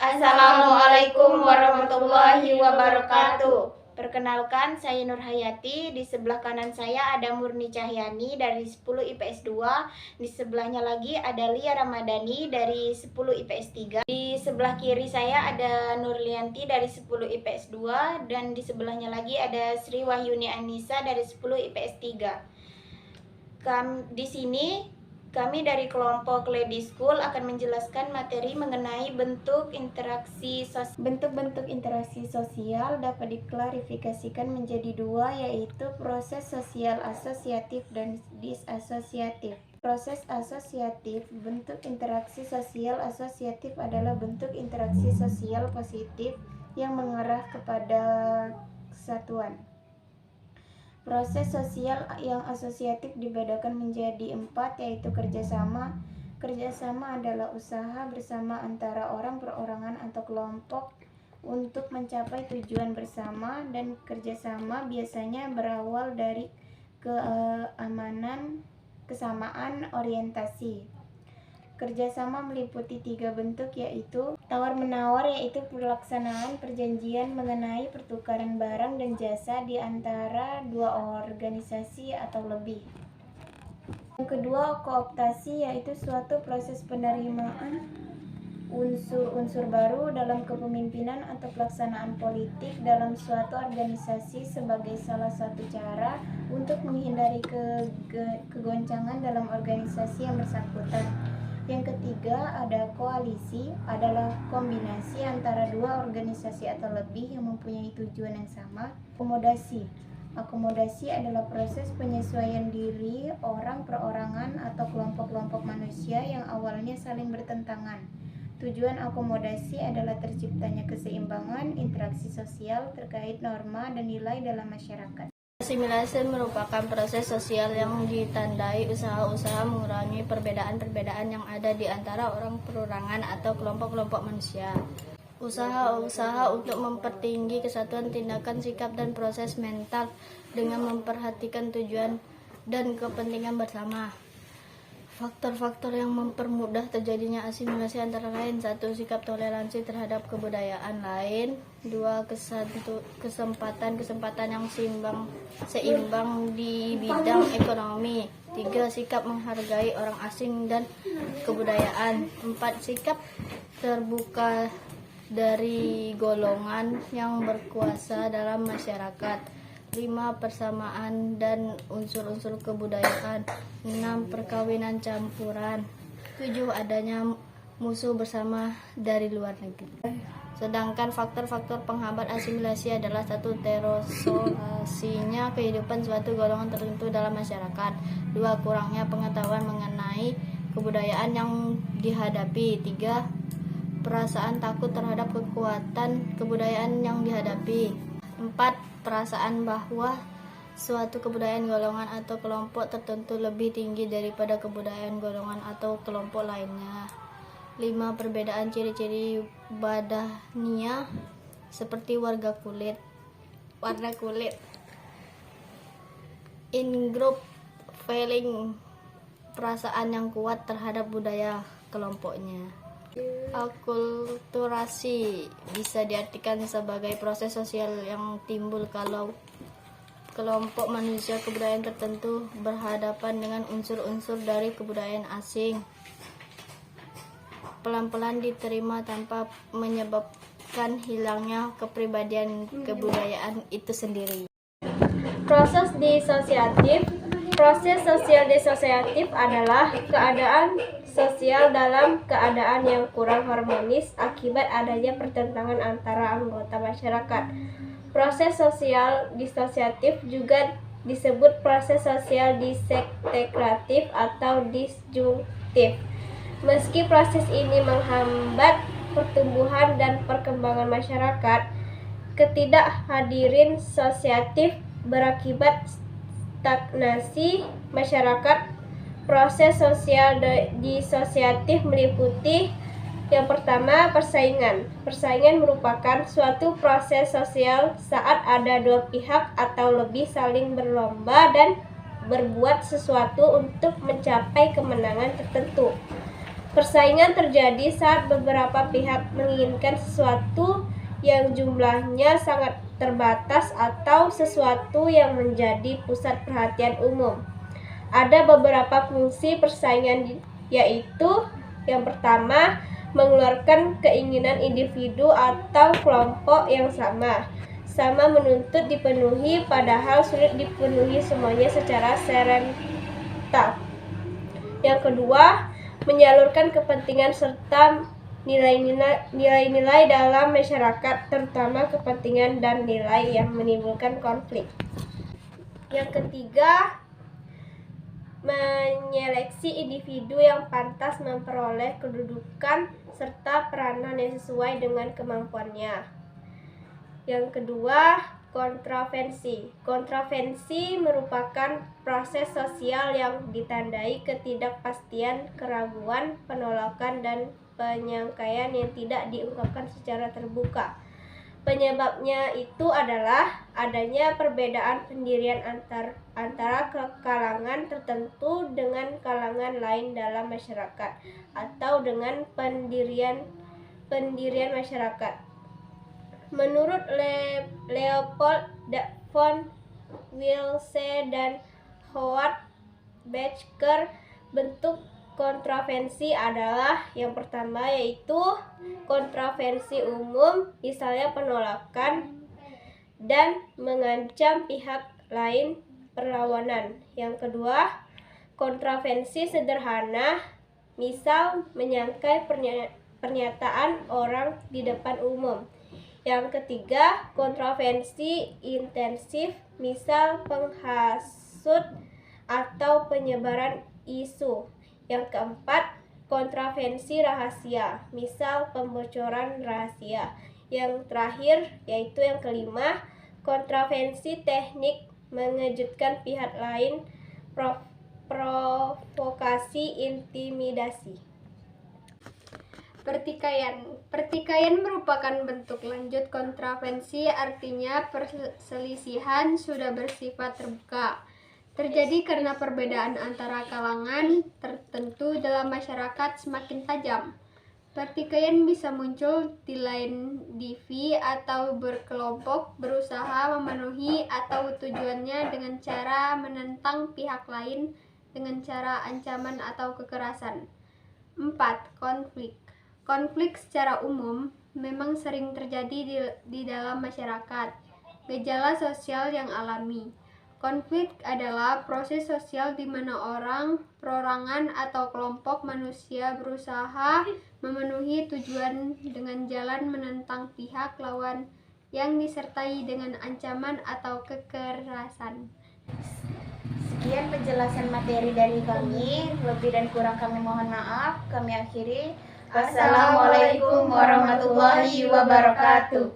Assalamualaikum warahmatullahi wabarakatuh. Perkenalkan, saya Nur Hayati. Di sebelah kanan saya ada Murni Cahyani dari 10 IPS 2. Di sebelahnya lagi ada Lia Ramadhani dari 10 IPS 3. Di sebelah kiri saya ada Nurlianti dari 10 IPS 2. Dan di sebelahnya lagi ada Sri Wahyuni Anissa dari 10 IPS 3. Di sini kami dari kelompok Lady School akan menjelaskan materi mengenai bentuk-bentuk interaksi sosial dapat diklarifikasikan menjadi dua, yaitu proses sosial asosiatif dan disasosiatif. Proses asosiatif, bentuk interaksi sosial asosiatif adalah bentuk interaksi sosial positif yang mengarah kepada kesatuan. Proses sosial yang asosiatif dibedakan menjadi 4, yaitu kerjasama. Kerjasama adalah usaha bersama antara orang, perorangan, atau kelompok untuk mencapai tujuan bersama, dan kerjasama biasanya berawal dari kesamaan orientasi. Kerjasama meliputi 3 bentuk, yaitu tawar-menawar, yaitu pelaksanaan perjanjian mengenai pertukaran barang dan jasa di antara dua organisasi atau lebih. Yang kedua, kooptasi, yaitu suatu proses penerimaan unsur-unsur baru dalam kepemimpinan atau pelaksanaan politik dalam suatu organisasi sebagai salah satu cara untuk menghindari kegoncangan dalam organisasi yang bersangkutan. Yang ketiga, ada koalisi, adalah kombinasi antara dua organisasi atau lebih yang mempunyai tujuan yang sama. Akomodasi. Akomodasi adalah proses penyesuaian diri orang, perorangan, atau kelompok-kelompok manusia yang awalnya saling bertentangan. Tujuan akomodasi adalah terciptanya keseimbangan interaksi sosial terkait norma dan nilai dalam masyarakat. Asimilasi merupakan proses sosial yang ditandai usaha-usaha mengurangi perbedaan-perbedaan yang ada di antara orang, perorangan, atau kelompok-kelompok manusia. Usaha-usaha untuk mempertinggi kesatuan tindakan, sikap, dan proses mental dengan memperhatikan tujuan dan kepentingan bersama. Faktor-faktor yang mempermudah terjadinya asimilasi antara lain: 1. Sikap toleransi terhadap kebudayaan lain. 2. Kesempatan yang seimbang di bidang ekonomi. 3. Sikap menghargai orang asing dan kebudayaan. 4. Sikap terbuka dari golongan yang berkuasa dalam masyarakat. 5. Persamaan dan unsur-unsur kebudayaan. 6. Perkawinan campuran. 7. Adanya musuh bersama dari luar negeri. Sedangkan faktor-faktor penghambat asimilasi adalah 1. Terorisasinya kehidupan suatu golongan tertentu dalam masyarakat. 2. Kurangnya pengetahuan mengenai kebudayaan yang dihadapi. 3. Perasaan takut terhadap kekuatan kebudayaan yang dihadapi. 4. Perasaan bahwa suatu kebudayaan golongan atau kelompok tertentu lebih tinggi daripada kebudayaan golongan atau kelompok lainnya. 5. Perbedaan ciri-ciri badaniyah seperti warna kulit. In-group feeling, perasaan yang kuat terhadap budaya kelompoknya. Akulturasi bisa diartikan sebagai proses sosial yang timbul kalau kelompok manusia kebudayaan tertentu berhadapan dengan unsur-unsur dari kebudayaan asing. Pelan-pelan diterima tanpa menyebabkan hilangnya kepribadian kebudayaan itu sendiri. Proses disosiatif. Proses sosial disosiatif adalah keadaan sosial dalam keadaan yang kurang harmonis akibat adanya pertentangan antara anggota masyarakat. Proses sosial disosiatif juga disebut proses sosial disintegratif atau disjungtif. Meski proses ini menghambat pertumbuhan dan perkembangan masyarakat, ketidakhadiran sosiatif berakibat stagnasi masyarakat. Proses sosial disosiatif meliputi: yang pertama, persaingan. Persaingan merupakan suatu proses sosial saat ada dua pihak atau lebih saling berlomba dan berbuat sesuatu untuk mencapai kemenangan tertentu. Persaingan terjadi saat beberapa pihak menginginkan sesuatu yang jumlahnya sangat terbatas atau sesuatu yang menjadi pusat perhatian umum. Ada beberapa fungsi persaingan, yaitu yang pertama, mengeluarkan keinginan individu atau kelompok yang sama menuntut dipenuhi padahal sulit dipenuhi semuanya secara serentak. Yang kedua, menyalurkan kepentingan serta nilai-nilai dalam masyarakat, terutama kepentingan dan nilai yang menimbulkan konflik. Yang ketiga, menyeleksi individu yang pantas memperoleh kedudukan serta peranan yang sesuai dengan kemampuannya. Yang kedua, kontravensi. Kontravensi merupakan proses sosial yang ditandai ketidakpastian, keraguan, penolakan, dan penyangkaian yang tidak diungkapkan secara terbuka. Penyebabnya itu adalah adanya perbedaan pendirian antara kalangan tertentu dengan kalangan lain dalam masyarakat atau dengan pendirian masyarakat. Menurut Leopold von Wilse dan Howard Becker, bentuk kontravensi adalah yang pertama, yaitu kontravensi umum, misalnya penolakan dan mengancam pihak lain perlawanan. Yang kedua, kontravensi sederhana, misal menyangkai pernyataan orang di depan umum. Yang ketiga, kontravensi intensif, misal penghasut atau penyebaran isu. Yang keempat, kontravensi rahasia, misal pembocoran rahasia. Yang terakhir, yaitu yang kelima, kontravensi teknik, mengejutkan pihak lain, provokasi, intimidasi. Pertikaian merupakan bentuk lanjut kontravensi, artinya perselisihan sudah bersifat terbuka. Terjadi karena perbedaan antara kalangan tertentu dalam masyarakat semakin tajam. Pertikaian bisa muncul di lain individu atau berkelompok berusaha memenuhi atau tujuannya dengan cara menentang pihak lain dengan cara ancaman atau kekerasan. 4. Konflik secara umum memang sering terjadi di dalam masyarakat. Gejala sosial yang alami. Konflik adalah proses sosial di mana orang, perorangan, atau kelompok manusia berusaha memenuhi tujuan dengan jalan menentang pihak lawan yang disertai dengan ancaman atau kekerasan. Sekian penjelasan materi dari kami. Lebih dan kurang kami mohon maaf. Kami akhiri. Wassalamualaikum warahmatullahi wabarakatuh.